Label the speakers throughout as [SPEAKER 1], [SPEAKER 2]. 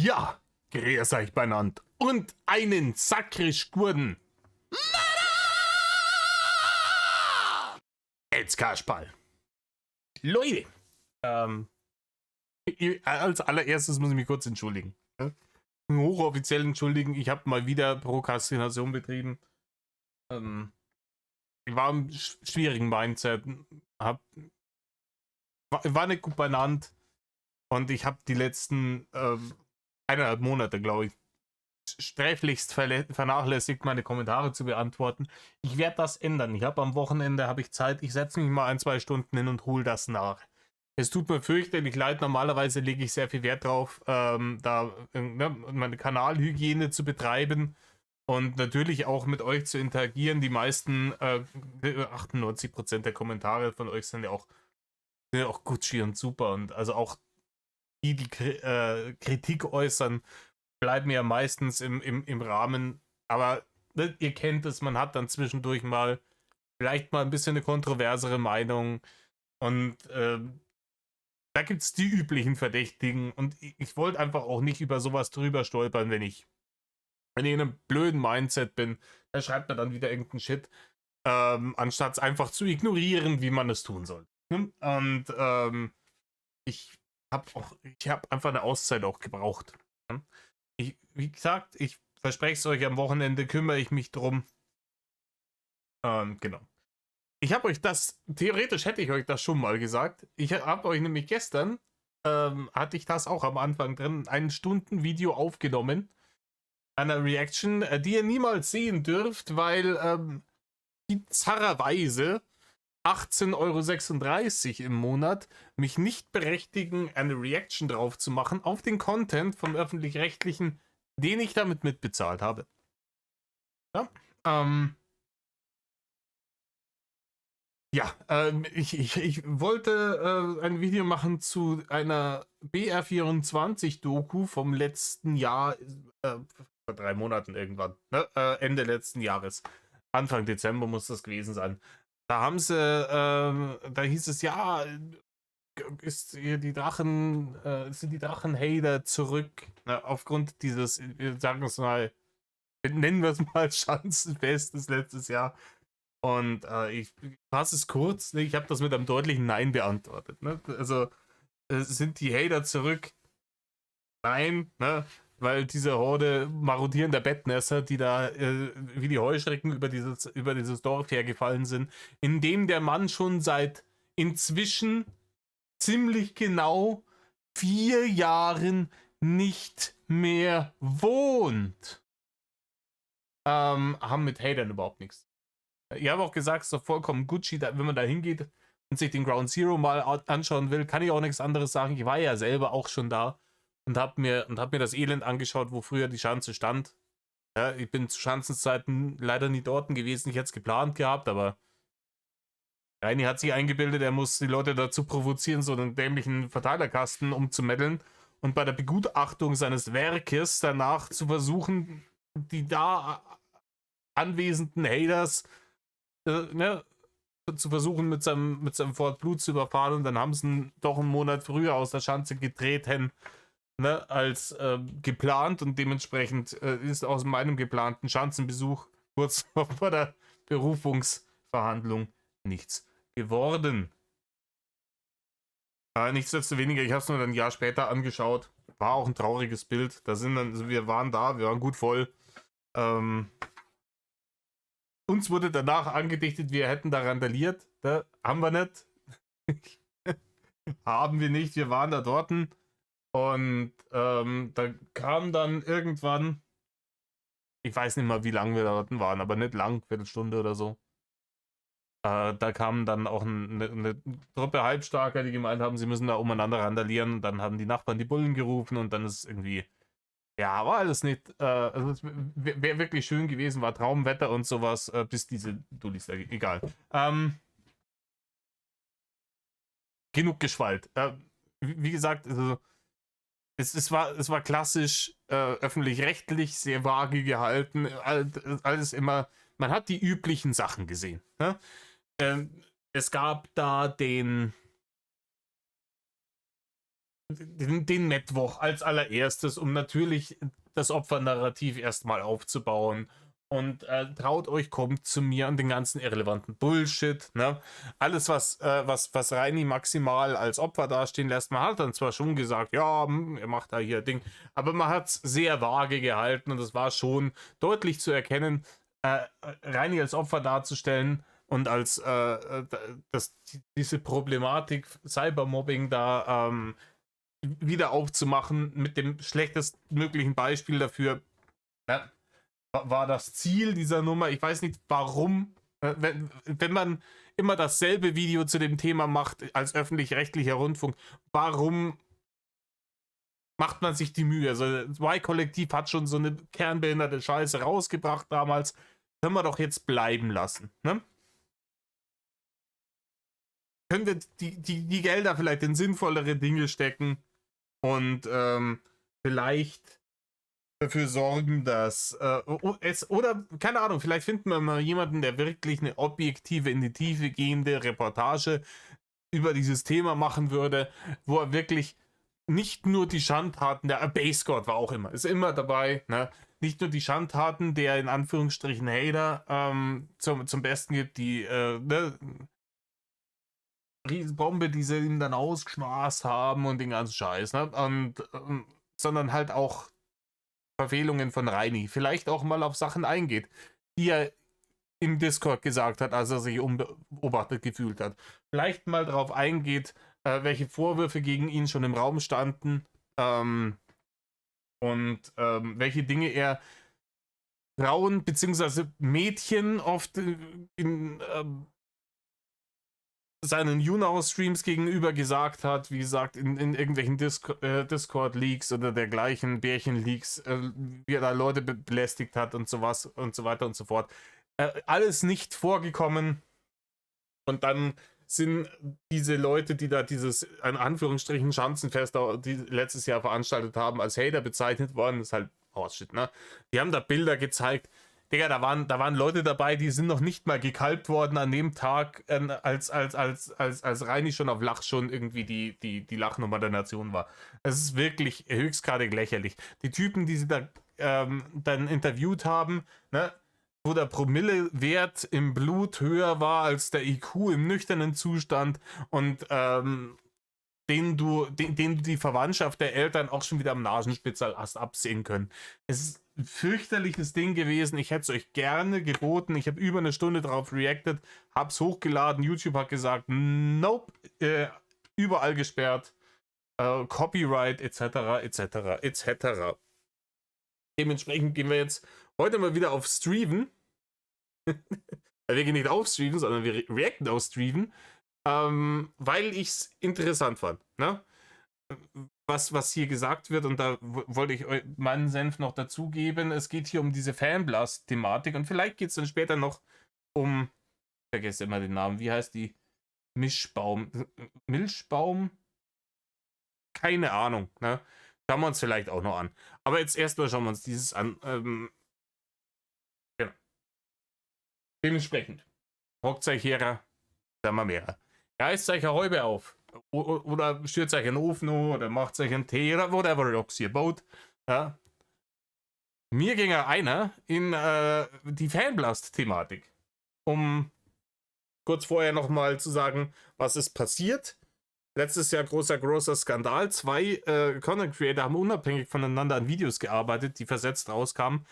[SPEAKER 1] Ja, grüß euch beieinander. Und einen sakrisch guten Jetzt Kasperl. Leute, als allererstes muss ich mich kurz entschuldigen. Ja? Hochoffiziell entschuldigen, ich habe mal wieder Prokrastination betrieben. Ich war im schwierigen Mindset, war nicht gut beieinander und ich habe die letzten 1,5 Monate, glaube ich, sträflichst vernachlässigt, meine Kommentare zu beantworten. Ich werde das ändern. Ich habe am Wochenende Zeit. Ich setze mich mal 1-2 Stunden hin und hole das nach. Es tut mir fürchterlich leid. Normalerweise lege ich sehr viel Wert drauf, meine Kanalhygiene zu betreiben und natürlich auch mit euch zu interagieren. Die meisten, 98% der Kommentare von euch sind ja auch Gucci und super. Und also auch die Kritik äußern, bleiben ja meistens im Rahmen, aber ne, ihr kennt es, man hat dann zwischendurch vielleicht mal ein bisschen eine kontroversere Meinung und da gibt es die üblichen Verdächtigen und ich wollte einfach auch nicht über sowas drüber stolpern, wenn ich in einem blöden Mindset bin, da schreibt man dann wieder irgendeinen Shit, anstatt es einfach zu ignorieren, wie man es tun soll. Und ich habe einfach eine Auszeit auch gebraucht. Wie gesagt, ich verspreche es euch, am Wochenende kümmere ich mich drum. Genau. Ich habe euch theoretisch hätte ich euch das schon mal gesagt. Ich habe euch nämlich gestern, hatte ich das auch am Anfang drin, ein Stunden-Video aufgenommen. Einer Reaction, die ihr niemals sehen dürft, weil bizarrerweise 18,36 € im Monat mich nicht berechtigen, eine Reaction drauf zu machen auf den Content vom Öffentlich-Rechtlichen, den ich damit mitbezahlt habe. Ja, ich wollte ein Video machen zu einer BR24-Doku vom letzten Jahr, vor 3 Monaten irgendwann, ne? Ende letzten Jahres. Anfang Dezember muss das gewesen sein. Da haben sie, da hieß es, ja, sind die Drachen-Hater zurück, ne, aufgrund dieses, sagen wir es mal, nennen wir es mal Schanzenfestes letztes Jahr. Und ich fasse es kurz, ne, ich habe das mit einem deutlichen Nein beantwortet. Ne? Also sind die Hater zurück? Nein, ne? Weil diese Horde marodierender Bettnässer, die da wie die Heuschrecken über dieses Dorf hergefallen sind, in dem der Mann schon seit inzwischen ziemlich genau 4 Jahren nicht mehr wohnt, haben mit Hatern überhaupt nichts. Ich habe auch gesagt, es ist doch vollkommen Gucci, wenn man da hingeht und sich den Ground Zero mal anschauen will, kann ich auch nichts anderes sagen. Ich war ja selber auch schon da und hab mir das Elend angeschaut, wo früher die Schanze stand. Ja, ich bin zu Schanzenzeiten leider nie dort gewesen. Ich hätte es geplant gehabt, aber Reini hat sich eingebildet, er muss die Leute dazu provozieren, so einen dämlichen Verteilerkasten umzumeddeln und bei der Begutachtung seines Werkes danach zu versuchen, die da anwesenden Haters ne, zu versuchen, mit seinem Ford Blut zu überfahren, und dann haben sie ihn doch einen Monat früher aus der Schanze getreten, ne, als geplant, und dementsprechend ist aus meinem geplanten Schanzenbesuch kurz vor der Berufungsverhandlung nichts geworden. Nichtsdestoweniger, ich habe es nur dann ein Jahr später angeschaut. War auch ein trauriges Bild. Wir waren gut voll. Uns wurde danach angedichtet, wir hätten da randaliert. Da haben wir nicht. Haben wir nicht. Wir waren da dort. Und da kam dann irgendwann, ich weiß nicht mal, wie lange wir da dort waren, aber nicht lang, Viertelstunde oder so. Da kam dann auch eine Truppe Halbstarker, die gemeint haben, sie müssen da umeinander randalieren. Und dann haben die Nachbarn die Bullen gerufen und dann ist irgendwie, ja, war alles nicht, also es wäre wirklich schön gewesen, war Traumwetter und sowas, bis diese Dullis da, egal. Genug geschwallt. Wie gesagt, also es war klassisch öffentlich-rechtlich, sehr vage gehalten, alles immer, man hat die üblichen Sachen gesehen. Ne? Es gab da den Mittwoch als allererstes, um natürlich das Opfernarrativ erstmal aufzubauen. Und traut euch, kommt zu mir und den ganzen irrelevanten Bullshit. Ne? Alles, was Reini maximal als Opfer dastehen lässt, man hat dann zwar schon gesagt, ja, er macht da hier Ding, aber man hat es sehr vage gehalten und es war schon deutlich zu erkennen, Reini als Opfer darzustellen und als diese Problematik Cybermobbing da wieder aufzumachen mit dem schlechtestmöglichen Beispiel dafür, ja, war das Ziel dieser Nummer. Ich weiß nicht warum, wenn man immer dasselbe Video zu dem Thema macht als öffentlich-rechtlicher Rundfunk, warum macht man sich die Mühe? Also das Y-Kollektiv hat schon so eine kernbehinderte Scheiße rausgebracht damals. Können wir doch jetzt bleiben lassen. Ne? Können wir die Gelder vielleicht in sinnvollere Dinge stecken und vielleicht dafür sorgen, dass oder keine Ahnung, vielleicht finden wir mal jemanden, der wirklich eine objektive, in die Tiefe gehende Reportage über dieses Thema machen würde, wo er wirklich nicht nur die Schandtaten, der Basegod war auch immer, ist immer dabei, ne? Nicht nur die Schandtaten der in Anführungsstrichen Hater zum Besten gibt, die ne, Riesenbombe, die sie ihm dann ausgeschmaßt haben und den ganzen Scheiß, ne? Und sondern halt auch Verfehlungen von Reini. Vielleicht auch mal auf Sachen eingeht, die er im Discord gesagt hat, als er sich unbeobachtet gefühlt hat. Vielleicht mal darauf eingeht, welche Vorwürfe gegen ihn schon im Raum standen und welche Dinge er Frauen bzw. Mädchen oft in seinen YouNow-Streams gegenüber gesagt hat, wie gesagt, in irgendwelchen Discord-Leaks oder dergleichen Bärchen-Leaks, wie er da Leute belästigt hat und sowas und so weiter und so fort. Alles nicht vorgekommen. Und dann sind diese Leute, die da dieses, in Anführungsstrichen, Schanzenfest, die letztes Jahr veranstaltet haben, als Hater bezeichnet worden. Das ist halt Horseshit, ne? Die haben da Bilder gezeigt. Digga, da waren Leute dabei, die sind noch nicht mal gekalbt worden an dem Tag, als Reini schon auf Lach schon irgendwie die Lachnummer der Nation war. Es ist wirklich höchstgradig lächerlich. Die Typen, die sie da dann interviewt haben, ne, wo der Promillewert im Blut höher war als der IQ im nüchternen Zustand und den du die Verwandtschaft der Eltern auch schon wieder am Nasenspitzel hast absehen können. Es ist ein fürchterliches Ding gewesen. Ich hätte es euch gerne geboten. Ich habe über eine Stunde drauf reacted, habe es hochgeladen. YouTube hat gesagt, nope, überall gesperrt, Copyright etc. etc. etc. Dementsprechend gehen wir jetzt heute mal wieder auf Streamen. Wir gehen nicht auf Streamen, sondern wir reacten auf Streamen. Weil ich es interessant fand, ne? Was hier gesagt wird, und da wollte ich meinen Senf noch dazugeben. Es geht hier um diese Fanblast-Thematik und vielleicht geht es dann später noch um, ich vergesse immer den Namen, wie heißt die? Milchbaum? Keine Ahnung, ne? Schauen wir uns vielleicht auch noch an. Aber jetzt erstmal schauen wir uns dieses an. Genau. Dementsprechend. Hockt euch her, sagen wir mehr. Reißt euch eine Häube auf. Oder stürzt euch einen Ofen oder macht euch einen Tee oder whatever rocks hier baut. Ja. Mir ging einer in die Fanblast-Thematik. Um kurz vorher nochmal zu sagen, was ist passiert. Letztes Jahr großer Skandal. 2 Content Creator haben unabhängig voneinander an Videos gearbeitet, die versetzt rauskamen.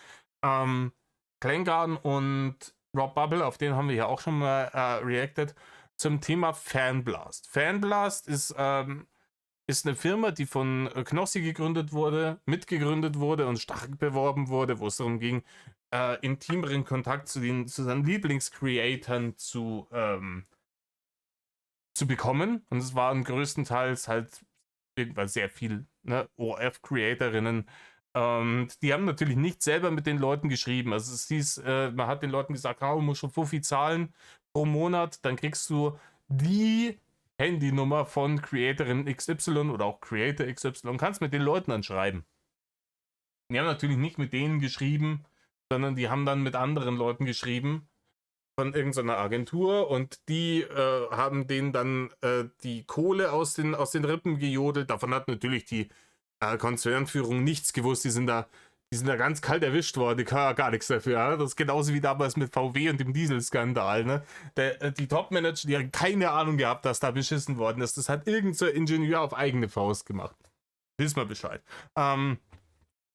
[SPEAKER 1] Klengarn und Rob Bubble, auf den haben wir ja auch schon mal reacted. Zum Thema Fanblast. Fanblast ist eine Firma, die von Knossi gegründet wurde, mitgegründet wurde und stark beworben wurde, wo es darum ging, intimeren Kontakt zu seinen Lieblingscreatoren zu bekommen. Und es waren größtenteils halt irgendwann sehr viel, ne, OF-Creatorinnen. Und die haben natürlich nicht selber mit den Leuten geschrieben. Also es hieß, man hat den Leuten gesagt, du musst schon Fuffi zahlen pro Monat, dann kriegst du die Handynummer von Creatorin XY oder auch Creator XY und kannst mit den Leuten dann schreiben. Die haben natürlich nicht mit denen geschrieben, sondern die haben dann mit anderen Leuten geschrieben. von irgendeiner Agentur und die haben denen dann die Kohle aus den Rippen gejodelt. Davon hat natürlich die Konzernführung nichts gewusst. Die sind da ganz kalt erwischt worden, die kann ja gar nichts dafür. Ja? Das ist genauso wie damals mit VW und dem Dieselskandal. Ne? Die Top-Manager, die haben keine Ahnung gehabt, dass da beschissen worden ist. Das hat irgend so ein Ingenieur auf eigene Faust gemacht. Wissen wir Bescheid.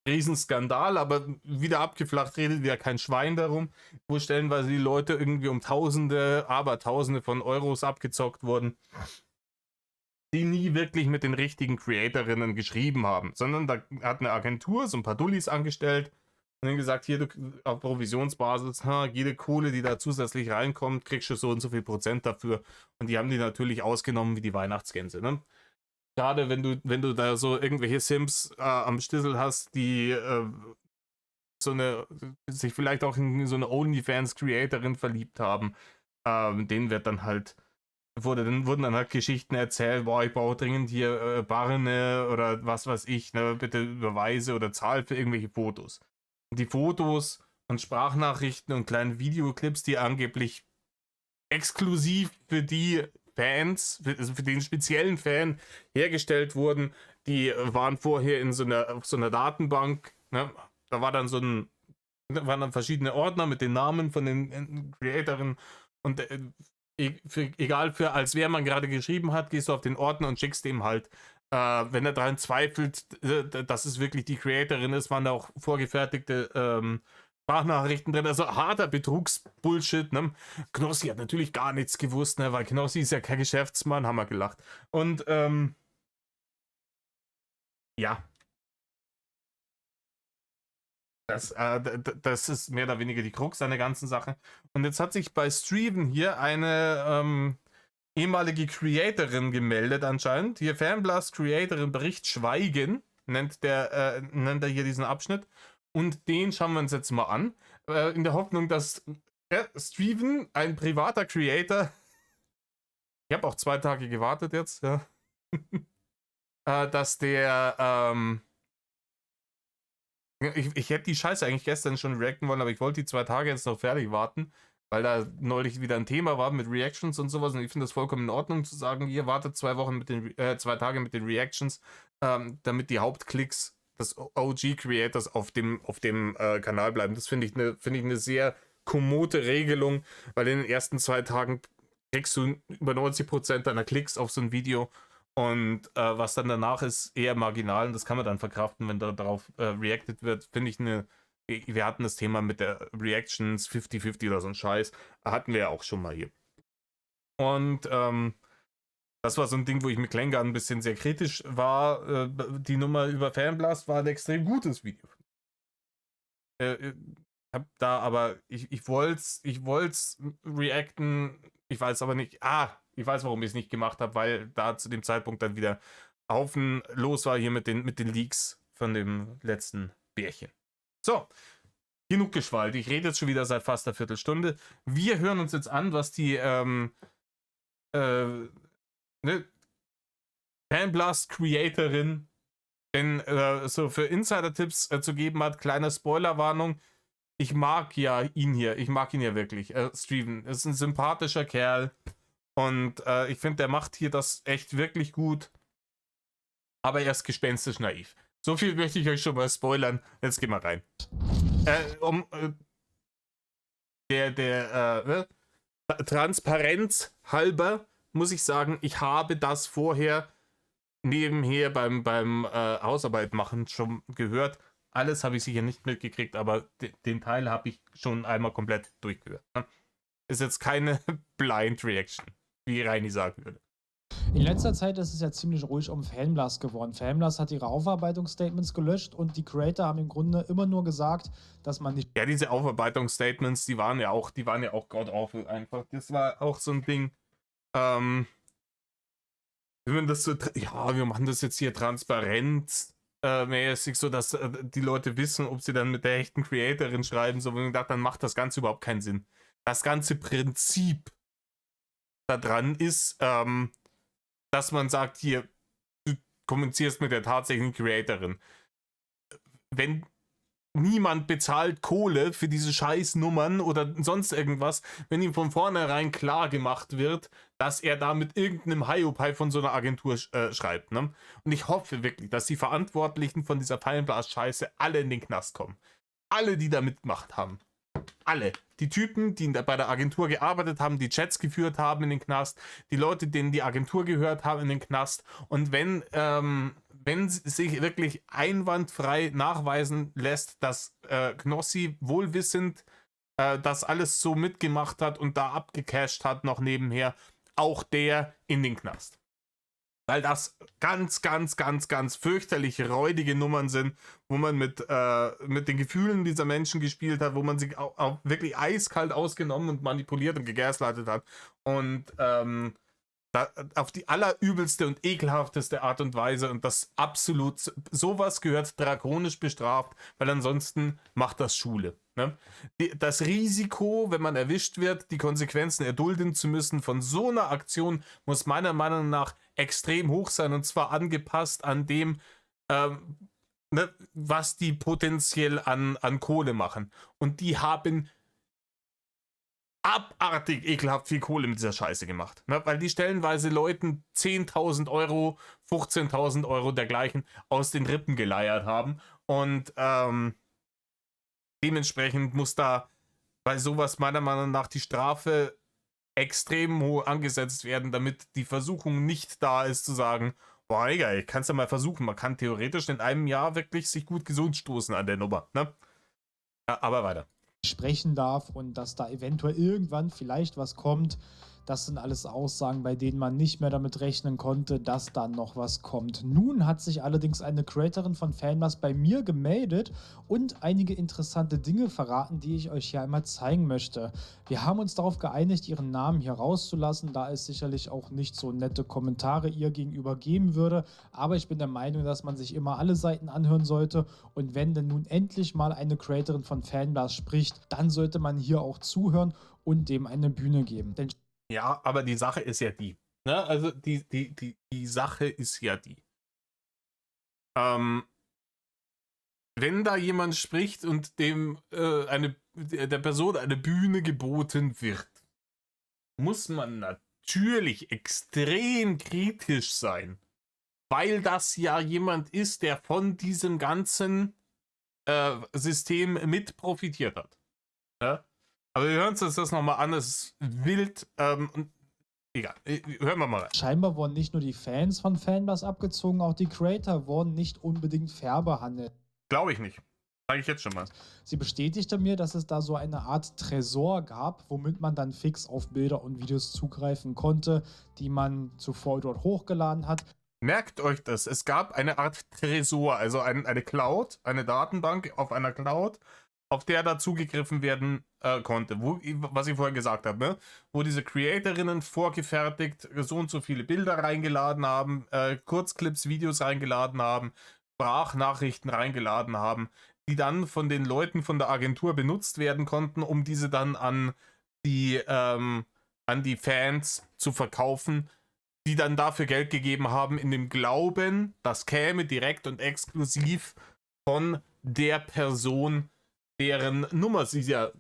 [SPEAKER 1] Riesenskandal, aber wieder abgeflacht, redet wieder kein Schwein darum, wo stellenweise die Leute irgendwie um Tausende, aber Tausende von Euros abgezockt wurden, die nie wirklich mit den richtigen Creatorinnen geschrieben haben, sondern da hat eine Agentur so ein paar Dullis angestellt und dann gesagt, hier auf Provisionsbasis, jede Kohle, die da zusätzlich reinkommt, kriegst du so und so viel Prozent dafür. Und die haben die natürlich ausgenommen wie die Weihnachtsgänse, ne? Gerade wenn du da so irgendwelche Sims am Stissel hast, die sich vielleicht auch in so eine OnlyFans-Creatorin verliebt haben, denen wurden dann halt Geschichten erzählt, boah, ich brauche dringend hier Barne oder was weiß ich, ne, bitte überweise oder zahl für irgendwelche Fotos. Und die Fotos und Sprachnachrichten und kleine Videoclips, die angeblich exklusiv für die Fans, also für den speziellen Fan hergestellt wurden, die waren vorher auf so einer Datenbank, ne? Da waren dann verschiedene Ordner mit den Namen von den Creatorinnen und egal als wer man gerade geschrieben hat, gehst du auf den Ordner und schickst dem halt, wenn er daran zweifelt, dass es wirklich die Creatorin ist, waren da auch vorgefertigte Sprachnachrichten drin, also harter Betrugsbullshit, ne? Knossi hat natürlich gar nichts gewusst, ne? Weil Knossi ist ja kein Geschäftsmann, haben wir gelacht. Und ja, das ist mehr oder weniger die Krux an der ganzen Sache. Und jetzt hat sich bei Streven hier eine ehemalige Creatorin gemeldet anscheinend. Hier Fanblast Creatorin Bericht Schweigen, nennt er hier diesen Abschnitt. Und den schauen wir uns jetzt mal an. In der Hoffnung, dass Streven, ein privater Creator, ich habe auch 2 Tage gewartet jetzt, ja, dass der, ich hätte die Scheiße eigentlich gestern schon reacten wollen, aber ich wollte die 2 Tage jetzt noch fertig warten, weil da neulich wieder ein Thema war mit Reactions und sowas und ich finde das vollkommen in Ordnung zu sagen, ihr wartet 2 Tage mit den Reactions, damit die Hauptklicks des OG-Creators auf dem Kanal bleiben. Das finde ich eine sehr kommode Regelung, weil in den ersten 2 Tagen kriegst du über 90% deiner Klicks auf so ein Video und was dann danach ist, eher marginal und das kann man dann verkraften, wenn darauf reacted wird, finde ich wir hatten das Thema mit der Reactions 50-50 oder so ein Scheiß, hatten wir ja auch schon mal hier. Und das war so ein Ding, wo ich mit Klängern ein bisschen sehr kritisch war. Die Nummer über Fanblast war ein extrem gutes Video. Hab da aber, ich wollt's reacten, ich weiß aber nicht, ich weiß, warum ich es nicht gemacht habe, weil da zu dem Zeitpunkt dann wieder Haufen los war hier mit den Leaks von dem letzten Bärchen. So, genug Geschwalt. Ich rede jetzt schon wieder seit fast einer Viertelstunde. Wir hören uns jetzt an, was die Fanblast-Creatorin denn so für Insider-Tipps zu geben hat. Kleine Spoilerwarnung. Ich mag ihn hier wirklich. Streven ist ein sympathischer Kerl und ich finde, der macht hier das echt wirklich gut. Aber er ist gespenstisch naiv. So viel möchte ich euch schon mal spoilern. Jetzt gehen wir rein. Transparenz halber muss ich sagen, ich habe das vorher nebenher beim Hausarbeit machen schon gehört. Alles habe ich sicher nicht mitgekriegt, aber den Teil habe ich schon einmal komplett durchgehört. Ne? Ist jetzt keine Blind Reaction, wie Reini sagen würde.
[SPEAKER 2] In letzter Zeit ist es ja ziemlich ruhig um Fanblast geworden. Fanblast hat ihre Aufarbeitungsstatements gelöscht und die Creator haben im Grunde immer nur gesagt, dass man nicht...
[SPEAKER 1] Ja, diese Aufarbeitungsstatements, die waren ja auch god awful einfach. Das war auch so ein Ding, wenn man das so, ja, wir machen das jetzt hier transparent mäßig, so dass die Leute wissen, ob sie dann mit der echten Creatorin schreiben, so, wenn man gedacht, dann macht das Ganze überhaupt keinen Sinn. Das ganze Prinzip daran ist, dass man sagt, hier, du kommunizierst mit der tatsächlichen Creatorin. Wenn niemand bezahlt Kohle für diese scheiß Nummern oder sonst irgendwas, wenn ihm von vornherein klar gemacht wird, dass er da mit irgendeinem Hiopai von so einer Agentur schreibt. Ne? Und ich hoffe wirklich, dass die Verantwortlichen von dieser Fallenblast-Scheiße alle in den Knast kommen. Alle, die da mitgemacht haben. Alle. Die Typen, die bei der Agentur gearbeitet haben, die Chats geführt haben in den Knast, die Leute, denen die Agentur gehört haben in den Knast. Und wenn sich wirklich einwandfrei nachweisen lässt, dass Knossi wohlwissend das alles so mitgemacht hat und da abgecasht hat noch nebenher, auch der in den Knast. Weil das ganz, ganz, ganz, ganz fürchterlich räudige Nummern sind, wo man mit den Gefühlen dieser Menschen gespielt hat, wo man sich auch wirklich eiskalt ausgenommen und manipuliert und gegaslightet hat. Und auf die allerübelste und ekelhafteste Art und Weise, und das absolut, sowas gehört drakonisch bestraft, weil ansonsten macht das Schule. Ne? Das Risiko, wenn man erwischt wird, die Konsequenzen erdulden zu müssen von so einer Aktion, muss meiner Meinung nach extrem hoch sein, und zwar angepasst an dem, ne, was die potenziell an Kohle machen. Und die haben abartig ekelhaft viel Kohle mit dieser Scheiße gemacht. Ne? Weil die stellenweise Leuten 10.000 Euro, 15.000 Euro dergleichen aus den Rippen geleiert haben. Und dementsprechend muss da bei sowas meiner Meinung nach die Strafe extrem hoch angesetzt werden, damit die Versuchung nicht da ist zu sagen, boah, egal, kannst du mal versuchen. Man kann theoretisch in einem Jahr wirklich sich gut gesund stoßen an der Nummer. Ne? Ja, aber weiter.
[SPEAKER 2] Sprechen darf und dass da eventuell irgendwann vielleicht was kommt. Das sind alles Aussagen, bei denen man nicht mehr damit rechnen konnte, dass dann noch was kommt. Nun hat sich allerdings eine Creatorin von Fanblast bei mir gemeldet und einige interessante Dinge verraten, die ich euch hier einmal zeigen möchte. Wir haben uns darauf geeinigt, ihren Namen hier rauszulassen, da es sicherlich auch nicht so nette Kommentare ihr gegenüber geben würde. Aber ich bin der Meinung, dass man sich immer alle Seiten anhören sollte. Und wenn denn nun endlich mal eine Creatorin von Fanblast spricht, dann sollte man hier auch zuhören und dem eine Bühne geben. Denn
[SPEAKER 1] ja, aber die Sache ist ja die. Ne? Also die Sache ist ja die. Wenn da jemand spricht und dem der Person eine Bühne geboten wird, muss man natürlich extrem kritisch sein. Weil das ja jemand ist, der von diesem ganzen System mit profitiert hat. Ja? Aber wir hören uns das nochmal an, es ist wild. Egal, hören wir mal rein.
[SPEAKER 2] scheinbar wurden nicht nur die Fans von Fanblast abgezogen, auch die Creator wurden nicht unbedingt fair behandelt.
[SPEAKER 1] Glaube ich nicht. Sage ich jetzt schon mal.
[SPEAKER 2] Sie bestätigte mir, dass es da so eine Art Tresor gab, womit man dann fix auf Bilder und Videos zugreifen konnte, die man zuvor dort hochgeladen hat.
[SPEAKER 1] Merkt euch das, es gab eine Art Tresor, also eine Cloud, eine Datenbank auf einer Cloud, auf der da zugegriffen werden konnte. Was ich vorher gesagt habe, ne? Wo diese Creatorinnen vorgefertigt so und so viele Bilder reingeladen haben, Kurzclips, Videos reingeladen haben, Sprachnachrichten reingeladen haben, die dann von den Leuten von der Agentur benutzt werden konnten, um diese dann an die Fans zu verkaufen, die dann dafür Geld gegeben haben, in dem Glauben, das käme direkt und exklusiv von der Person, deren Nummer sie ja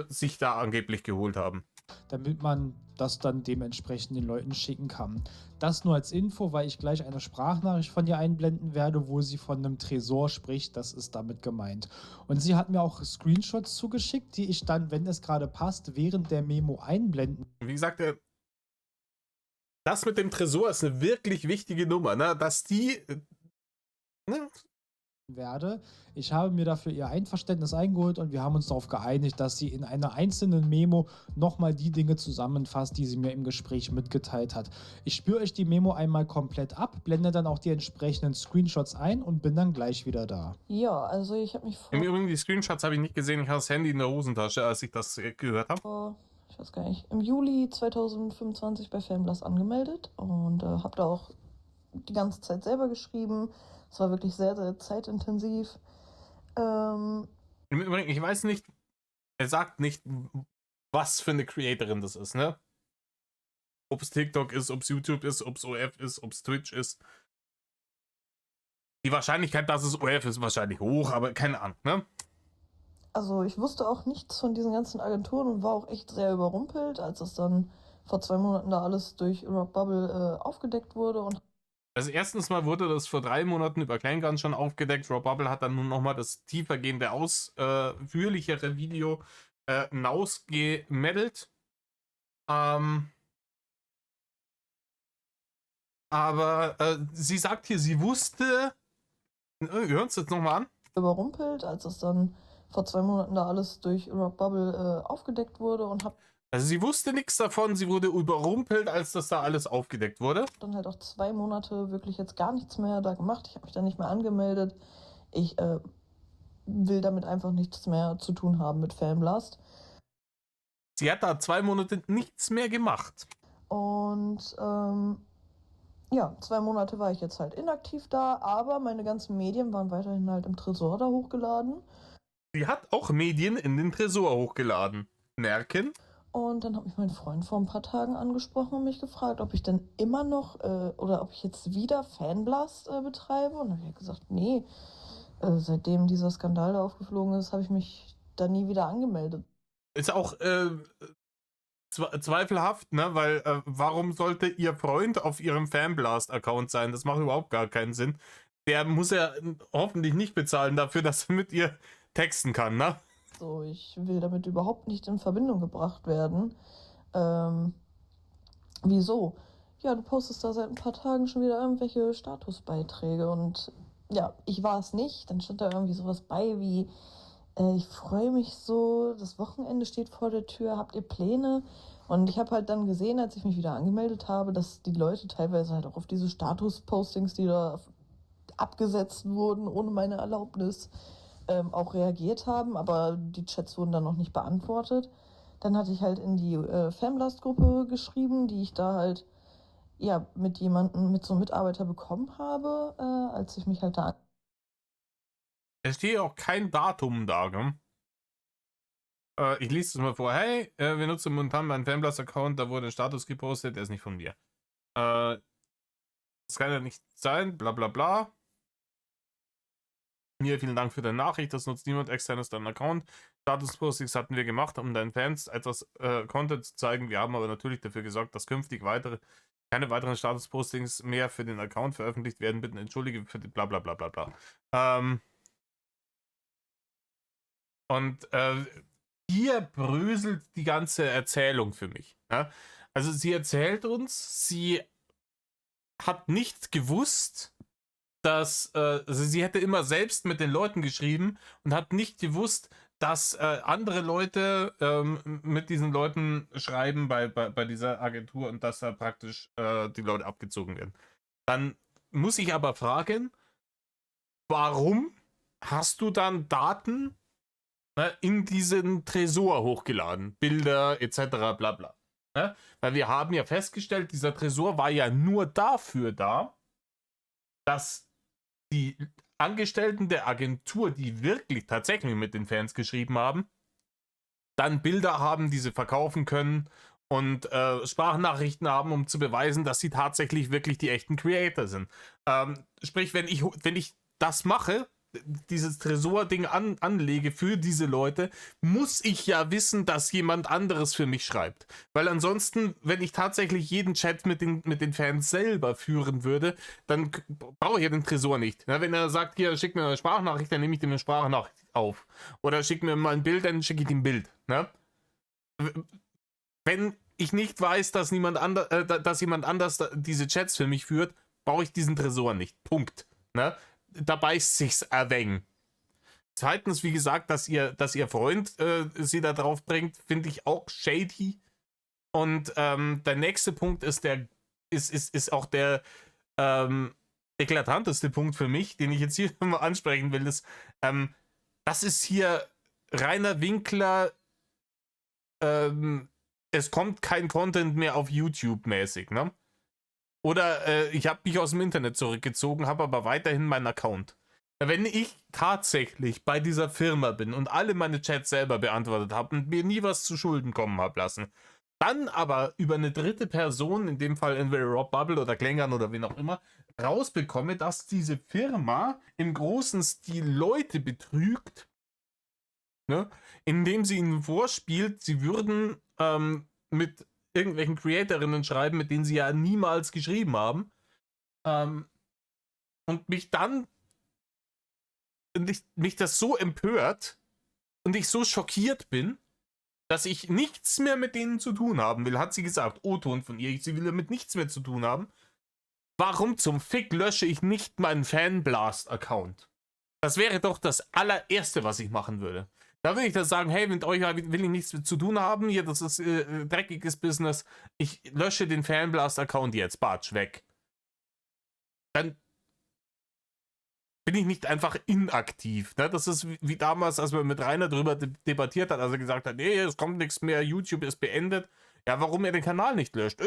[SPEAKER 1] sich da angeblich geholt haben.
[SPEAKER 2] Damit man das dann dementsprechend den Leuten schicken kann. Das nur als Info, weil ich gleich eine Sprachnachricht von ihr einblenden werde, wo sie von einem Tresor spricht. Das ist damit gemeint. Und sie hat mir auch Screenshots zugeschickt, die ich dann, wenn es gerade passt, während der Memo einblenden.
[SPEAKER 1] Wie gesagt, das mit dem Tresor ist eine wirklich wichtige Nummer, ne? Dass die
[SPEAKER 2] werde. Ich habe mir dafür ihr Einverständnis eingeholt und wir haben uns darauf geeinigt, dass sie in einer einzelnen Memo nochmal die Dinge zusammenfasst, die sie mir im Gespräch mitgeteilt hat. Ich spüre euch die Memo einmal komplett ab, blende dann auch die entsprechenden Screenshots ein und bin dann gleich wieder da.
[SPEAKER 3] Ja, also ich habe mich
[SPEAKER 1] Im Übrigen, die Screenshots habe ich nicht gesehen. Ich hatte das Handy in der Hosentasche, als ich das gehört habe.
[SPEAKER 3] ich weiß gar nicht, im Juli 2025 bei Fanblast angemeldet und habe da auch die ganze Zeit selber geschrieben. Es war wirklich sehr, sehr zeitintensiv.
[SPEAKER 1] Im Übrigen, ich weiß nicht, er sagt nicht, was für eine Creatorin das ist, ne? Ob es TikTok ist, ob es YouTube ist, ob es OF ist, ob es Twitch ist. Die Wahrscheinlichkeit, dass es ORF ist, wahrscheinlich hoch, aber keine Ahnung, ne?
[SPEAKER 3] Also ich wusste auch nichts von diesen ganzen Agenturen und war auch echt sehr überrumpelt, als es dann vor 2 Monaten da alles durch Rock Bubble aufgedeckt wurde. Und
[SPEAKER 1] Also erstens mal wurde das vor 3 Monaten über Kleingun schon aufgedeckt. Rob Bubble hat dann nun nochmal das tiefergehende, ausführlichere Video hinausgemeldet. Aber sie sagt hier, sie wusste. Wir hören es jetzt nochmal an.
[SPEAKER 3] überrumpelt, als es dann vor 2 Monaten da alles durch Rock Bubble aufgedeckt wurde und habe
[SPEAKER 1] Also sie wusste nichts davon, sie wurde überrumpelt, als das da alles aufgedeckt wurde.
[SPEAKER 3] dann halt auch 2 Monate wirklich jetzt gar nichts mehr da gemacht. Ich habe mich da nicht mehr angemeldet. Ich will damit einfach nichts mehr zu tun haben mit Fanblast.
[SPEAKER 1] Sie hat da 2 Monate nichts mehr gemacht.
[SPEAKER 3] Und ja, 2 Monate war ich jetzt halt inaktiv da, aber meine ganzen Medien waren weiterhin halt im Tresor da hochgeladen.
[SPEAKER 1] Sie hat auch Medien in den Tresor hochgeladen. Merken?
[SPEAKER 3] Und dann hat mich mein Freund vor ein paar Tagen angesprochen und mich gefragt, ob ich denn immer noch oder ob ich jetzt wieder Fanblast betreibe. Und dann habe ich gesagt, nee, seitdem dieser Skandal da aufgeflogen ist, habe ich mich da nie wieder angemeldet.
[SPEAKER 1] Ist auch zweifelhaft, ne? Weil warum sollte ihr Freund auf ihrem Fanblast-Account sein? Das macht überhaupt gar keinen Sinn. Der muss ja hoffentlich nicht bezahlen dafür, dass er mit ihr texten kann, ne?
[SPEAKER 3] So, ich will damit überhaupt nicht in Verbindung gebracht werden. Wieso? Ja, du postest da seit ein paar Tagen schon wieder irgendwelche Statusbeiträge und ja, ich war es nicht. Dann stand da irgendwie sowas bei wie, ich freue mich so, das Wochenende steht vor der Tür, habt ihr Pläne? Und ich habe halt dann gesehen, als ich mich wieder angemeldet habe, dass die Leute teilweise halt auch auf diese Status-Postings, die da abgesetzt wurden, ohne meine Erlaubnis, auch reagiert haben, aber die Chats wurden dann noch nicht beantwortet. Dann hatte ich halt in die Fanblast-Gruppe geschrieben, die ich da halt ja mit jemandem, mit so einem Mitarbeiter bekommen habe, als ich mich halt da.
[SPEAKER 1] Es steht auch kein Datum da, gell? Ich lese es mal vor. Hey, wir nutzen momentan meinen Fanblast-Account, da wurde ein Status gepostet, der ist nicht von mir. Das kann ja nicht sein, bla bla bla. Hier, vielen Dank für deine Nachricht, das nutzt niemand externes deinen Account. Status-Postings hatten wir gemacht, um deinen Fans etwas Content zu zeigen. Wir haben aber natürlich dafür gesorgt, dass künftig keine weiteren Status-Postings mehr für den Account veröffentlicht werden. Bitte entschuldige für die bla bla bla bla bla. Und hier bröselt die ganze Erzählung für mich. Ja? Also sie erzählt uns, sie hat nicht gewusst, dass also sie hätte immer selbst mit den Leuten geschrieben und hat nicht gewusst, dass andere Leute mit diesen Leuten schreiben bei dieser Agentur und dass da praktisch die Leute abgezogen werden. Dann muss ich aber fragen, warum hast du dann Daten in diesen Tresor hochgeladen? Bilder etc. bla bla. Ne? Weil wir haben ja festgestellt, dieser Tresor war ja nur dafür da, dass die Angestellten der Agentur, die wirklich tatsächlich mit den Fans geschrieben haben, dann Bilder haben, die sie verkaufen können und Sprachnachrichten haben, um zu beweisen, dass sie tatsächlich wirklich die echten Creator sind. Sprich, wenn ich das mache, dieses Tresor-Ding anlege für diese Leute, muss ich ja wissen, dass jemand anderes für mich schreibt. Weil ansonsten, wenn ich tatsächlich jeden Chat mit den Fans selber führen würde, dann brauche ich ja den Tresor nicht. Ja, wenn er sagt, hier, schick mir eine Sprachnachricht, dann nehme ich dir eine Sprachnachricht auf. Oder schick mir mal ein Bild, dann schicke ich ihm ein Bild. Ne? Wenn ich nicht weiß, dass jemand anders diese Chats für mich führt, brauche ich diesen Tresor nicht. Punkt. Ne? Da beißt sich's erwäng. Zweitens, wie gesagt, dass ihr Freund sie da drauf bringt, finde ich auch shady. Und der nächste Punkt ist auch der eklatanteste Punkt für mich, den ich jetzt hier mal ansprechen will, ist, das ist hier Rainer Winkler, es kommt kein Content mehr auf YouTube mäßig, ne? Oder ich habe mich aus dem Internet zurückgezogen, habe aber weiterhin meinen Account. Wenn ich tatsächlich bei dieser Firma bin und alle meine Chats selber beantwortet habe und mir nie was zu Schulden kommen habe lassen dann aber über eine dritte Person, in dem Fall entweder Rob Bubble oder Klängern oder wen auch immer, rausbekomme, dass diese Firma im großen Stil Leute betrügt, ne, indem sie ihnen vorspielt, sie würden mit irgendwelchen Creatorinnen schreiben, mit denen sie ja niemals geschrieben haben, und mich das so empört und ich so schockiert bin, dass ich nichts mehr mit denen zu tun haben will, hat sie gesagt. O-Ton von ihr, sie will damit nichts mehr zu tun haben. Warum zum Fick lösche ich nicht meinen Fanblast-Account? Das wäre doch das allererste, was ich machen würde. Da würde ich dann sagen, hey, mit euch will ich nichts zu tun haben, hier, das ist dreckiges Business, ich lösche den Fanblast-Account jetzt, Batsch, weg. Dann bin ich nicht einfach inaktiv. Ne? Das ist wie damals, als man mit Rainer drüber debattiert hat, als er gesagt hat, nee, es kommt nichts mehr, YouTube ist beendet. Ja, warum er den Kanal nicht löscht?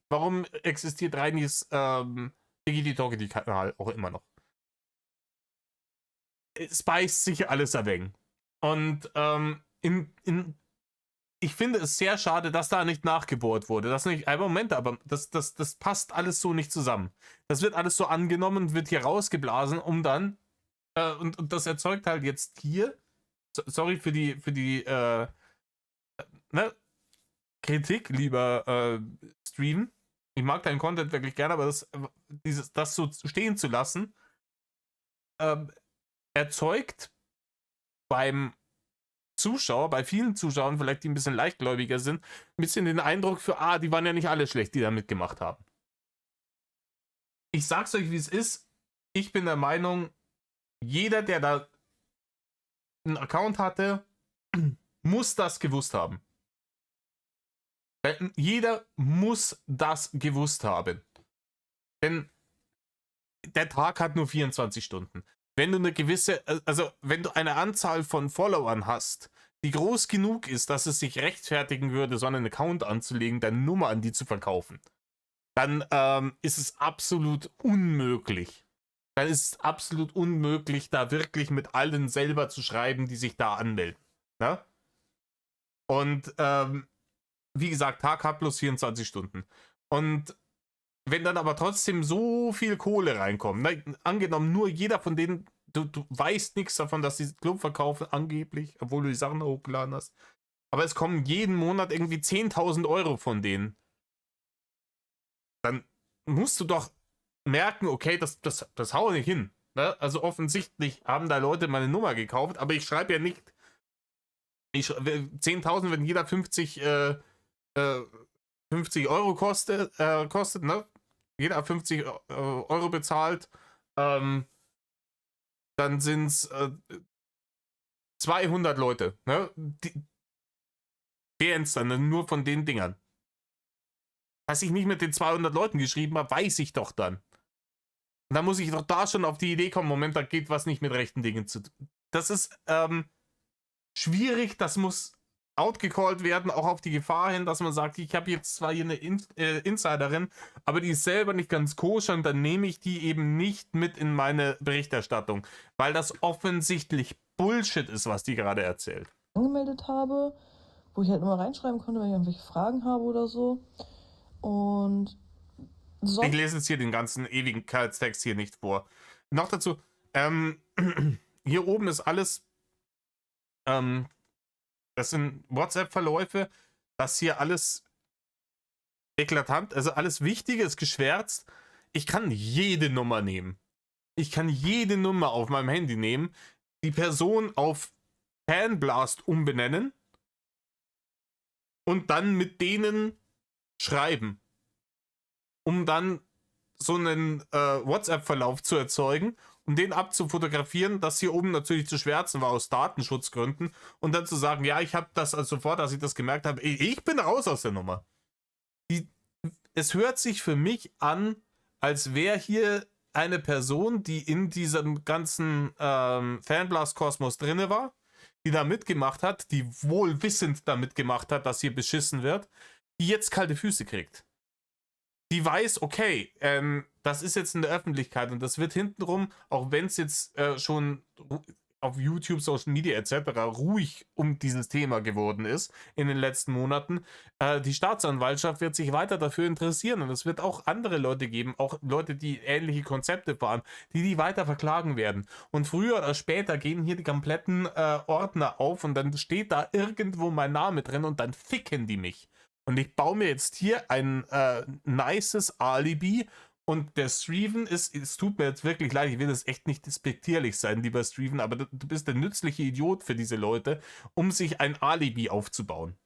[SPEAKER 1] Warum existiert Reinis Digidi-Talkity-Kanal auch immer noch? Es beißt sich alles ein wenig. Und ich finde es sehr schade, dass da nicht nachgebohrt wurde. Das nicht, Moment, aber das passt alles so nicht zusammen. Das wird alles so angenommen und wird hier rausgeblasen, um dann, und das erzeugt halt jetzt hier, sorry für die ne, Kritik, lieber Stream. Ich mag deinen Content wirklich gerne, aber das so stehen zu lassen, erzeugt beim Zuschauer, bei vielen Zuschauern, vielleicht die ein bisschen leichtgläubiger sind, ein bisschen den Eindruck für, die waren ja nicht alle schlecht, die da mitgemacht haben. Ich sag's euch, wie es ist. Ich bin der Meinung, jeder, der da einen Account hatte, muss das gewusst haben. Jeder muss das gewusst haben. Denn der Tag hat nur 24 Stunden. Wenn du wenn du eine Anzahl von Followern hast, die groß genug ist, dass es sich rechtfertigen würde, so einen Account anzulegen, deine Nummer an die zu verkaufen, dann ist es absolut unmöglich. Dann ist es absolut unmöglich, da wirklich mit allen selber zu schreiben, die sich da anmelden. Ne? Und wie gesagt, Tag hat plus 24 Stunden. Und wenn dann aber trotzdem so viel Kohle reinkommt, ne, angenommen nur jeder von denen, du weißt nichts davon, dass sie Club verkaufen, angeblich, obwohl du die Sachen hochgeladen hast, aber es kommen jeden Monat irgendwie 10.000 Euro von denen, dann musst du doch merken, okay, das haue ich hin. Ne? Also offensichtlich haben da Leute meine Nummer gekauft, aber ich schreibe ja nicht 10.000, wenn jeder 50 Euro kostet, ne? Jeder 50 Euro bezahlt, dann sind es 200 Leute, ne? Fans dann nur von den Dingern. Dass ich nicht mit den 200 Leuten geschrieben habe, weiß ich doch dann. Und dann muss ich doch da schon auf die Idee kommen, Moment, da geht was nicht mit rechten Dingen zu tun. Das ist schwierig, das muss outgecallt werden, auch auf die Gefahr hin, dass man sagt, ich habe jetzt zwar hier eine Insiderin, aber die ist selber nicht ganz koscher und dann nehme ich die eben nicht mit in meine Berichterstattung, weil das offensichtlich Bullshit ist, was die gerade erzählt.
[SPEAKER 3] Angemeldet habe, wo ich halt immer reinschreiben konnte, wenn ich irgendwelche Fragen habe oder so. Und
[SPEAKER 1] ich lese jetzt hier den ganzen ewigen Text hier nicht vor. Noch dazu, hier oben ist alles das sind WhatsApp-Verläufe, das hier alles eklatant, also alles Wichtige ist geschwärzt. Ich kann jede Nummer nehmen. Ich kann jede Nummer auf meinem Handy nehmen, die Person auf Fanblast umbenennen und dann mit denen schreiben, um dann so einen WhatsApp-Verlauf zu erzeugen, um den abzufotografieren, das hier oben natürlich zu schwärzen war aus Datenschutzgründen und dann zu sagen, ja, ich habe das also sofort, als ich das gemerkt habe, ich bin raus aus der Nummer. Es hört sich für mich an, als wäre hier eine Person, die in diesem ganzen Fanblast-Kosmos drinne war, die da mitgemacht hat, die wohl wissend da mitgemacht hat, dass hier beschissen wird, die jetzt kalte Füße kriegt. Die weiß, okay, das ist jetzt in der Öffentlichkeit und das wird hintenrum, auch wenn es jetzt schon auf YouTube, Social Media etc. ruhig um dieses Thema geworden ist in den letzten Monaten. Die Staatsanwaltschaft wird sich weiter dafür interessieren und es wird auch andere Leute geben, auch Leute, die ähnliche Konzepte fahren, die weiter verklagen werden. Und früher oder später gehen hier die kompletten Ordner auf und dann steht da irgendwo mein Name drin und dann ficken die mich. Und ich baue mir jetzt hier ein nices Alibi. Und der Steven ist, es tut mir jetzt wirklich leid, ich will das echt nicht despektierlich sein, lieber Steven, aber du bist der nützliche Idiot für diese Leute, um sich ein Alibi aufzubauen.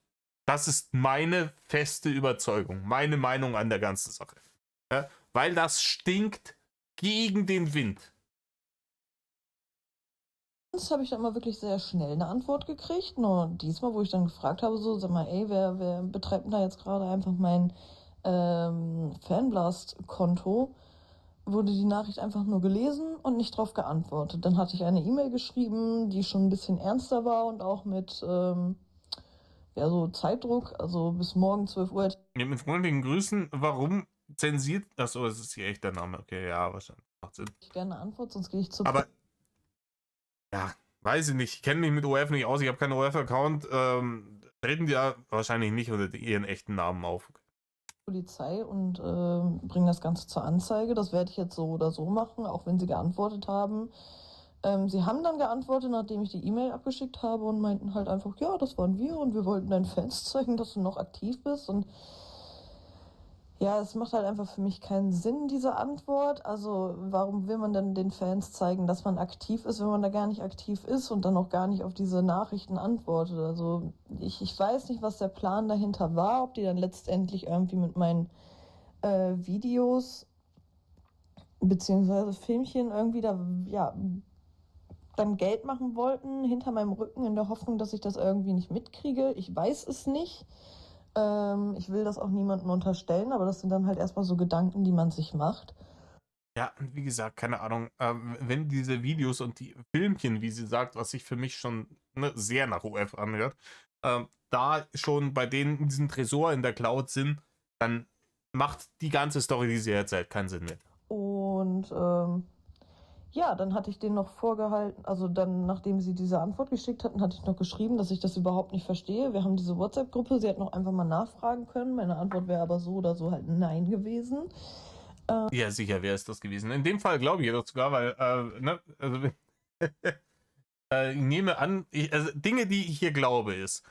[SPEAKER 1] Das ist meine feste Überzeugung, meine Meinung an der ganzen Sache. Ja, weil das stinkt gegen den Wind.
[SPEAKER 3] Das habe ich dann mal wirklich sehr schnell eine Antwort gekriegt. Nur diesmal, wo ich dann gefragt habe, so, sag mal, ey, wer betreibt denn da jetzt gerade einfach mein Fanblast-Konto, wurde die Nachricht einfach nur gelesen und nicht drauf geantwortet. Dann hatte ich eine E-Mail geschrieben, die schon ein bisschen ernster war und auch mit so Zeitdruck, also bis morgen 12 Uhr.
[SPEAKER 1] Ja, mit freundlichen Grüßen, warum zensiert, achso, das ist hier echt der Name, okay, ja, wahrscheinlich. Macht Sinn.
[SPEAKER 3] Ich gerne eine Antwort, sonst gehe ich zur
[SPEAKER 1] Aber, ja, weiß ich nicht, ich kenne mich mit OF nicht aus, ich habe keinen OF-Account, treten die ja wahrscheinlich nicht unter ihren echten Namen auf.
[SPEAKER 3] Polizei und bringen das Ganze zur Anzeige. Das werde ich jetzt so oder so machen, auch wenn sie geantwortet haben. Sie haben dann geantwortet, nachdem ich die E-Mail abgeschickt habe und meinten halt einfach, ja, das waren wir und wir wollten deinen Fans zeigen, dass du noch aktiv bist. Und ja, es macht halt einfach für mich keinen Sinn, diese Antwort. Also warum will man denn den Fans zeigen, dass man aktiv ist, wenn man da gar nicht aktiv ist und dann auch gar nicht auf diese Nachrichten antwortet? Also ich weiß nicht, was der Plan dahinter war, ob die dann letztendlich irgendwie mit meinen Videos beziehungsweise Filmchen irgendwie da, ja, dann Geld machen wollten hinter meinem Rücken in der Hoffnung, dass ich das irgendwie nicht mitkriege. Ich weiß es nicht. Ich will das auch niemandem unterstellen, aber das sind dann halt erstmal so Gedanken, die man sich macht.
[SPEAKER 1] Ja, und wie gesagt, keine Ahnung, wenn diese Videos und die Filmchen, wie sie sagt, was sich für mich schon sehr nach OF anhört, da schon bei denen in diesem Tresor in der Cloud sind, dann macht die ganze Story, die sie erzählt, keinen Sinn mehr.
[SPEAKER 3] Und ja, dann hatte ich denen noch vorgehalten, also dann, nachdem sie diese Antwort geschickt hatten, hatte ich noch geschrieben, dass ich das überhaupt nicht verstehe. Wir haben diese WhatsApp-Gruppe, sie hätten noch einfach mal nachfragen können. Meine Antwort wäre aber so oder so halt nein gewesen.
[SPEAKER 1] Ja, sicher wäre es das gewesen. In dem Fall glaube ich jedoch sogar, weil, also, ich nehme an, also Dinge, die ich hier glaube, ist,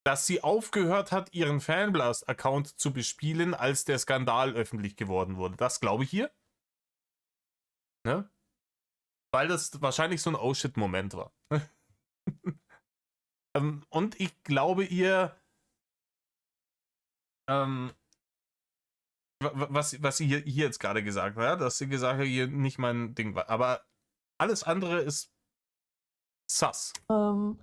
[SPEAKER 1] dass sie aufgehört hat, ihren Fanblast-Account zu bespielen, als der Skandal öffentlich geworden wurde. Das glaube ich hier. Ne? Weil das wahrscheinlich so ein Oh-Shit-Moment war. Und ich glaube ihr, was sie hier jetzt gerade gesagt hat, dass sie gesagt hat, hier nicht mein Ding war. Aber alles andere ist sass.
[SPEAKER 3] Und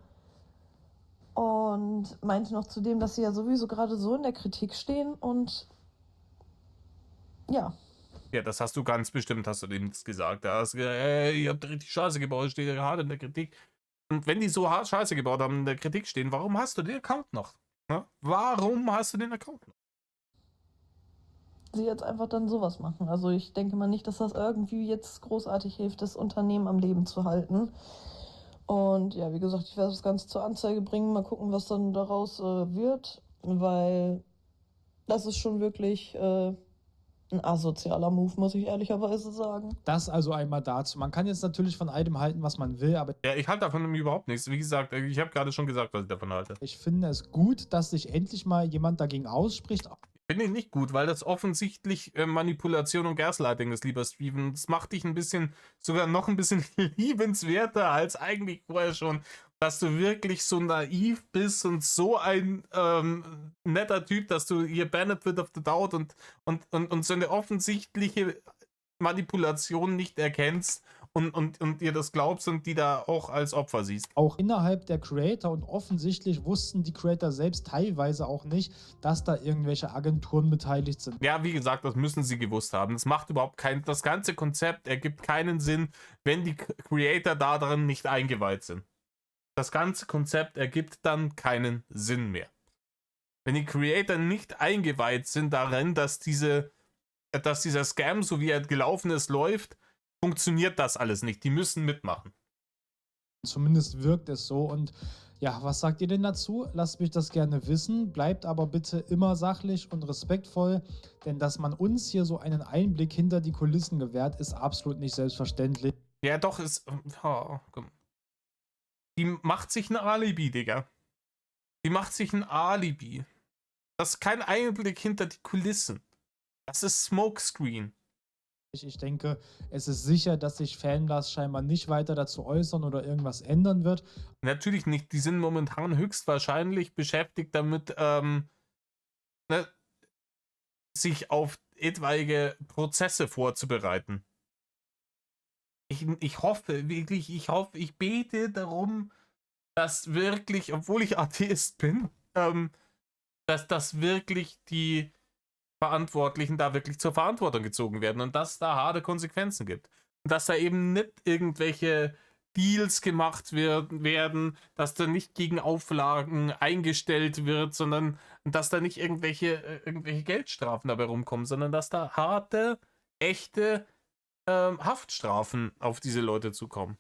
[SPEAKER 3] meinte noch zudem, dass sie ja sowieso gerade so in der Kritik stehen und ja.
[SPEAKER 1] Ja, das hast du ganz bestimmt, hast du dem gesagt. Da hast du gesagt, ey, ihr habt richtig Scheiße gebaut, steht ja hart in der Kritik. Und wenn die so hart Scheiße gebaut haben, in der Kritik stehen, warum hast du den Account noch? Ne? Warum hast du den Account noch?
[SPEAKER 3] Sie jetzt einfach dann sowas machen. Also ich denke mal nicht, dass das irgendwie jetzt großartig hilft, das Unternehmen am Leben zu halten. Und ja, wie gesagt, ich werde das Ganze zur Anzeige bringen, mal gucken, was dann daraus wird, weil das ist schon wirklich ein asozialer Move, muss ich ehrlicherweise sagen.
[SPEAKER 2] Das also einmal dazu. Man kann jetzt natürlich von allem halten, was man will, aber
[SPEAKER 1] Ja, ich halte davon überhaupt nichts. Wie gesagt, ich habe gerade schon gesagt, was ich davon halte.
[SPEAKER 2] ich finde es gut, dass sich endlich mal jemand dagegen ausspricht.
[SPEAKER 1] Finde ich nicht gut, weil das offensichtlich Manipulation und Gaslighting ist, lieber Steven. Das macht dich ein bisschen, sogar noch ein bisschen liebenswerter als eigentlich vorher schon, dass du wirklich so naiv bist und so ein netter Typ, dass du hier Benefit of the Doubt und so eine offensichtliche Manipulation nicht erkennst und ihr das glaubst und die da auch als Opfer siehst.
[SPEAKER 2] Auch innerhalb der Creator, und offensichtlich wussten die Creator selbst teilweise auch nicht, dass da irgendwelche Agenturen beteiligt sind.
[SPEAKER 1] Ja, wie gesagt, das müssen sie gewusst haben. Das macht überhaupt keinen, das ganze Konzept ergibt keinen Sinn, wenn die Creator da drin nicht eingeweiht sind. Das ganze Konzept ergibt dann keinen Sinn mehr. Wenn die Creator nicht eingeweiht sind darin, dass dieser Scam, so wie er gelaufen ist, läuft, funktioniert das alles nicht. Die müssen mitmachen.
[SPEAKER 2] Zumindest wirkt es so. Und ja, was sagt ihr denn dazu? Lasst mich das gerne wissen. Bleibt aber bitte immer sachlich und respektvoll, denn dass man uns hier so einen Einblick hinter die Kulissen gewährt, ist absolut nicht selbstverständlich.
[SPEAKER 1] Ja, doch, ist. Oh, komm. Die macht sich ein Alibi, Digga. Die macht sich ein Alibi. Das ist kein Einblick hinter die Kulissen. Das ist Smokescreen.
[SPEAKER 2] Ich denke, es ist sicher, dass sich Fanblast scheinbar nicht weiter dazu äußern oder irgendwas ändern wird.
[SPEAKER 1] Natürlich nicht. Die sind momentan höchstwahrscheinlich beschäftigt damit, ne, sich auf etwaige Prozesse vorzubereiten. Ich hoffe wirklich, ich bete darum, dass wirklich, obwohl ich Atheist bin, dass das wirklich die Verantwortlichen da wirklich zur Verantwortung gezogen werden und dass da harte Konsequenzen gibt. Und dass da eben nicht irgendwelche Deals gemacht werden, dass da nicht gegen Auflagen eingestellt wird, sondern dass da nicht irgendwelche Geldstrafen dabei rumkommen, sondern dass da harte, echte Haftstrafen auf diese Leute zukommen.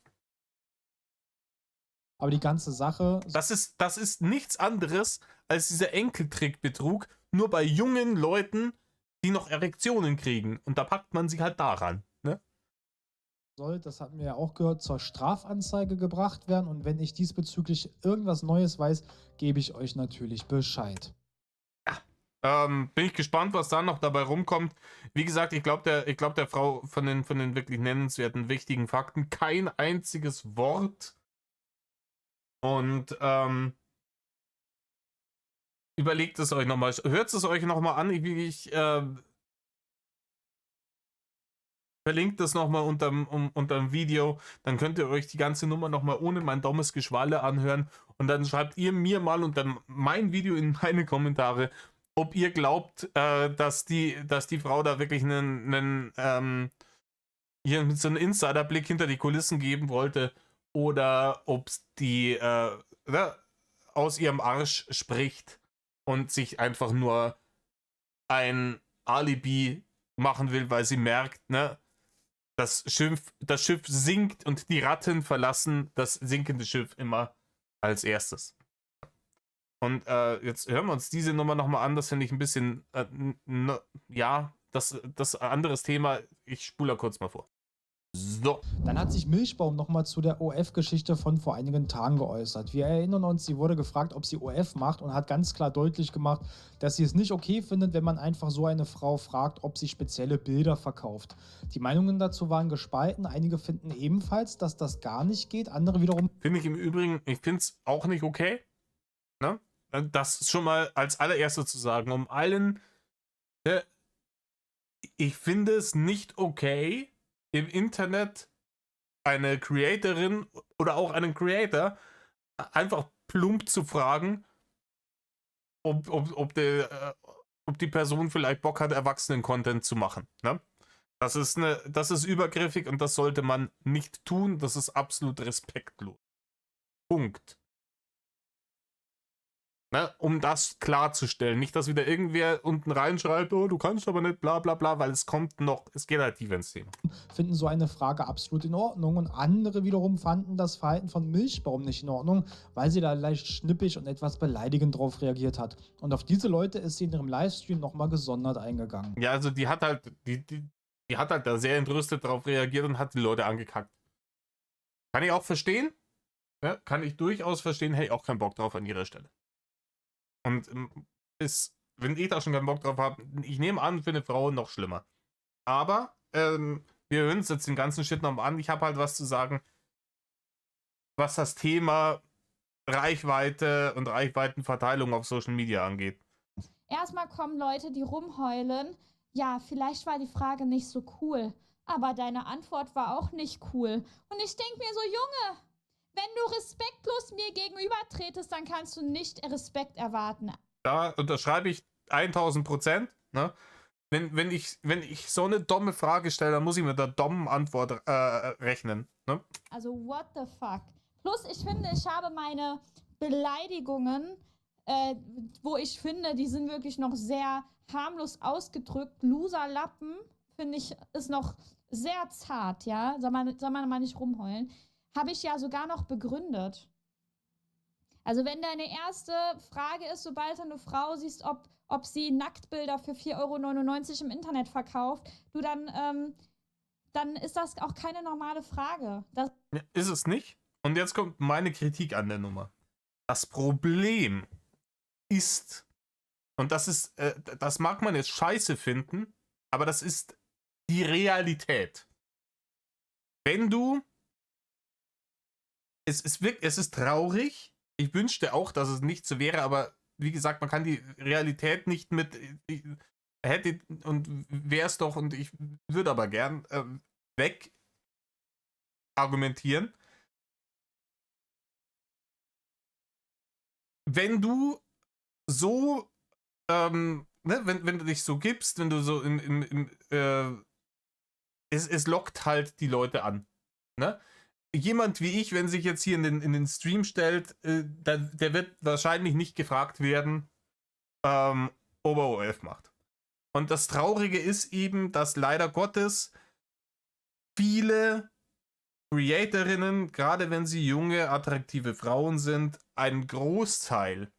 [SPEAKER 2] Aber die ganze Sache.
[SPEAKER 1] Das ist nichts anderes als dieser Enkeltrickbetrug, nur bei jungen Leuten, die noch Erektionen kriegen. Und da packt man sie halt daran. Ne?
[SPEAKER 2] Soll, das hatten wir ja auch gehört, zur Strafanzeige gebracht werden. Und wenn ich diesbezüglich irgendwas Neues weiß, gebe ich euch natürlich Bescheid.
[SPEAKER 1] Bin ich gespannt, was da noch dabei rumkommt. Wie gesagt, ich glaube der Frau von den wirklich nennenswerten, wichtigen Fakten kein einziges Wort. Und überlegt es euch nochmal. Hört es euch nochmal an. Ich verlinke das nochmal unterm Video. Dann könnt ihr euch die ganze Nummer nochmal ohne mein dummes Geschwalle anhören. Und dann schreibt ihr mir mal unter mein Video in meine Kommentare, ob ihr glaubt, dass die Frau da wirklich einen hier so einen Insiderblick hinter die Kulissen geben wollte oder ob es die aus ihrem Arsch spricht und sich einfach nur ein Alibi machen will, weil sie merkt, ne, das Schiff sinkt und die Ratten verlassen das sinkende Schiff immer als erstes. Und jetzt hören wir uns diese Nummer nochmal an. Das finde ich ein bisschen, ja, das anderes Thema. Ich spule da kurz mal vor. So.
[SPEAKER 2] Dann hat sich Milchbaum nochmal zu der OF-Geschichte von vor einigen Tagen geäußert. Wir erinnern uns, sie wurde gefragt, ob sie OF macht und hat ganz klar deutlich gemacht, dass sie es nicht okay findet, wenn man einfach so eine Frau fragt, ob sie spezielle Bilder verkauft. Die Meinungen dazu waren gespalten. Einige finden ebenfalls, dass das gar nicht geht. Andere wiederum...
[SPEAKER 1] Finde ich im Übrigen, ich finde es auch nicht okay. Ne? Das schon mal als allererstes zu sagen, um allen, ich finde es nicht okay, im Internet eine Creatorin oder auch einen Creator einfach plump zu fragen, ob die Person vielleicht Bock hat, Erwachsenen-Content zu machen. Ne? Das ist übergriffig und das sollte man nicht tun. Das ist absolut respektlos. Punkt. Ne, um das klarzustellen. Nicht, dass wieder irgendwer unten reinschreibt, oh, du kannst aber nicht, bla bla bla, weil es geht halt tiefer ins Thema.
[SPEAKER 2] Finden so eine Frage absolut in Ordnung und andere wiederum fanden das Verhalten von Milchbaum nicht in Ordnung, weil sie da leicht schnippig und etwas beleidigend drauf reagiert hat. Und auf diese Leute ist sie in ihrem Livestream nochmal gesondert eingegangen.
[SPEAKER 1] Ja, also die hat halt da sehr entrüstet drauf reagiert und hat die Leute angekackt. Kann ich auch verstehen. Ja, kann ich durchaus verstehen, hätte ich auch keinen Bock drauf an ihrer Stelle. Und wenn ich da schon keinen Bock drauf habe, ich nehme an, für eine Frau noch schlimmer. Aber wir hören uns jetzt den ganzen Shit noch mal an. Ich habe halt was zu sagen, was das Thema Reichweite und Reichweitenverteilung auf Social Media angeht.
[SPEAKER 4] Erstmal kommen Leute, die rumheulen. Ja, vielleicht war die Frage nicht so cool, aber deine Antwort war auch nicht cool. Und ich denke mir so, Junge, wenn du respektlos mir gegenüber tretest, dann kannst du nicht Respekt erwarten.
[SPEAKER 1] Da unterschreibe ich 1000%. Ne? Wenn ich so eine dumme Frage stelle, dann muss ich mit der dummen Antwort rechnen. Ne?
[SPEAKER 4] Also what the fuck? Plus, ich finde, ich habe meine Beleidigungen, wo ich finde, die sind wirklich noch sehr harmlos ausgedrückt. Loserlappen, finde ich, ist noch sehr zart, ja? Soll man mal nicht rumheulen. habe ich ja sogar noch begründet. Also wenn deine erste Frage ist, sobald du eine Frau siehst, ob sie Nacktbilder für 4,99 € im Internet verkauft, dann ist das auch keine normale Frage. Das
[SPEAKER 1] Ja, ist es nicht. Und jetzt kommt meine Kritik an der Nummer. Das Problem ist, und das mag man jetzt scheiße finden, aber das ist die Realität. Wenn du, es ist traurig, ich wünschte auch, dass es nicht so wäre, aber wie gesagt, man kann die Realität nicht mit, hätte und wäre es doch, und ich würde aber gern weg argumentieren. Wenn du so, ne, wenn du dich so gibst, wenn du so es lockt halt die Leute an. Ne? Jemand wie ich, wenn sich jetzt hier in den Stream stellt, der wird wahrscheinlich nicht gefragt werden, ob er OF macht. Und das Traurige ist eben, dass leider Gottes viele Creatorinnen, gerade wenn sie junge, attraktive Frauen sind, einen Großteil,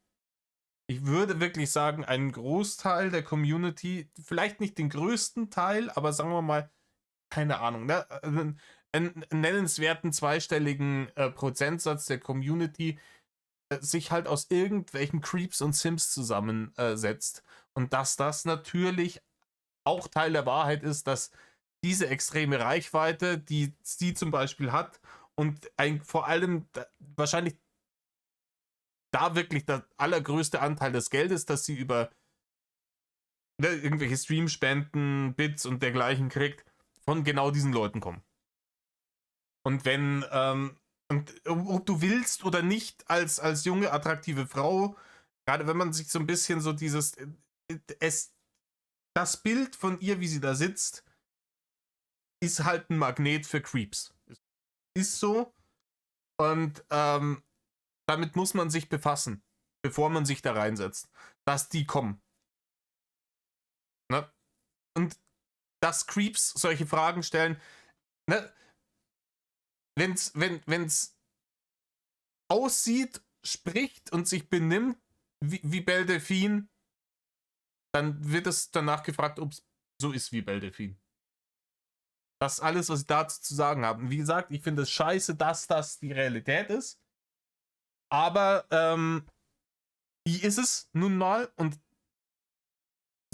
[SPEAKER 1] ich würde wirklich sagen, einen Großteil der Community, vielleicht nicht den größten Teil, aber sagen wir mal, keine Ahnung, ne? Einen nennenswerten zweistelligen Prozentsatz der Community sich halt aus irgendwelchen Creeps und Sims zusammensetzt. Und dass das natürlich auch Teil der Wahrheit ist, dass diese extreme Reichweite, die sie zum Beispiel hat, und vor allem wahrscheinlich da wirklich der allergrößte Anteil des Geldes, das sie über irgendwelche Streamspenden, Bits und dergleichen kriegt, von genau diesen Leuten kommen. Und wenn, und ob du willst oder nicht, als junge, attraktive Frau, gerade wenn man sich so ein bisschen so das Bild von ihr, wie sie da sitzt, ist halt ein Magnet für Creeps. Ist so. Und damit muss man sich befassen, bevor man sich da reinsetzt, dass die kommen. Ne? Und dass Creeps solche Fragen stellen, ne? Wenn's aussieht, spricht und sich benimmt wie Belle Delphine, dann wird es danach gefragt, ob es so ist wie Belle Delphine. Das ist alles, was ich dazu zu sagen habe. Und wie gesagt, ich finde es scheiße, dass das die Realität ist. Aber die ist es nun mal, und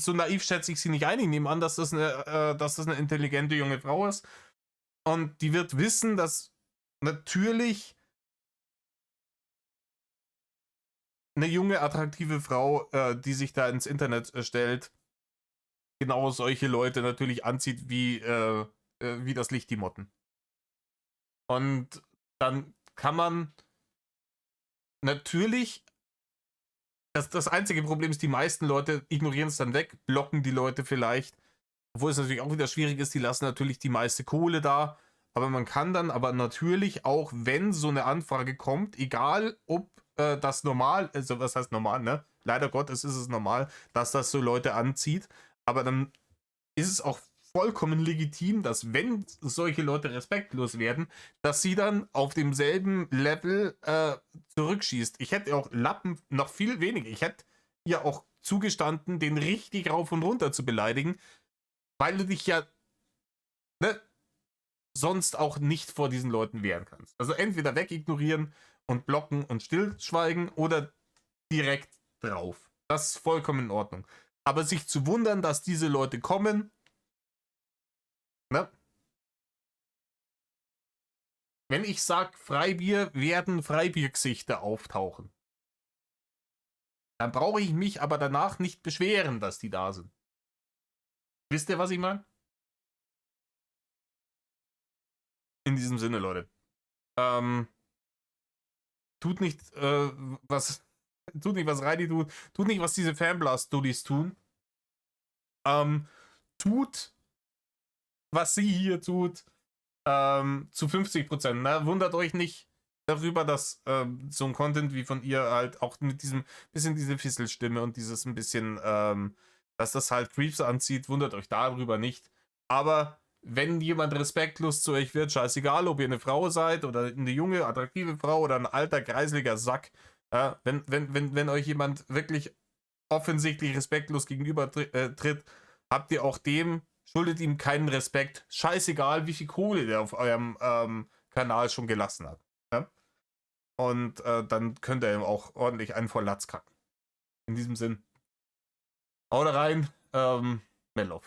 [SPEAKER 1] so naiv schätze ich sie nicht ein. Ich nehme an, dass das eine intelligente junge Frau ist. Und die wird wissen, dass natürlich eine junge, attraktive Frau, die sich da ins Internet stellt, genau solche Leute natürlich anzieht wie das Licht die Motten. Und dann kann man natürlich, das einzige Problem ist, die meisten Leute ignorieren es dann weg, blocken die Leute vielleicht, obwohl es natürlich auch wieder schwierig ist, die lassen natürlich die meiste Kohle da, aber man kann dann aber natürlich auch, wenn so eine Anfrage kommt, egal ob das normal, also was heißt normal, ne? Leider Gottes ist es normal, dass das so Leute anzieht, aber dann ist es auch vollkommen legitim, dass wenn solche Leute respektlos werden, dass sie dann auf demselben Level zurückschießt. Ich hätte auch Lappen noch viel weniger. Ich hätte ja auch zugestanden, den richtig rauf und runter zu beleidigen, weil du dich ja sonst auch nicht vor diesen Leuten wehren kannst. Also entweder wegignorieren und blocken und stillschweigen oder direkt drauf. Das ist vollkommen in Ordnung. Aber sich zu wundern, dass diese Leute kommen, ne? Wenn ich sage Freibier, werden Freibiergesichter auftauchen. Dann brauche ich mich aber danach nicht beschweren, dass die da sind. Wisst ihr, was ich meine? In diesem Sinne, Leute. Tut nicht, was Reidi tut. Tut nicht, was diese Fanblast-Dullis tun. Tut, was sie hier tut, zu 50%. Ne? Wundert euch nicht darüber, dass so ein Content wie von ihr halt auch mit diesem bisschen diese Fisselstimme und dieses ein bisschen, dass das halt Creeps anzieht, wundert euch darüber nicht. Aber wenn jemand respektlos zu euch wird, scheißegal, ob ihr eine Frau seid oder eine junge, attraktive Frau oder ein alter, kreisliger Sack, ja, wenn euch jemand wirklich offensichtlich respektlos gegenüber tritt, habt ihr auch schuldet ihm keinen Respekt. Scheißegal, wie viel Kohle der auf eurem Kanal schon gelassen hat. Ja? Und dann könnt ihr ihm auch ordentlich einen vor Latz kacken. In diesem Sinn. Haut rein, Mellow.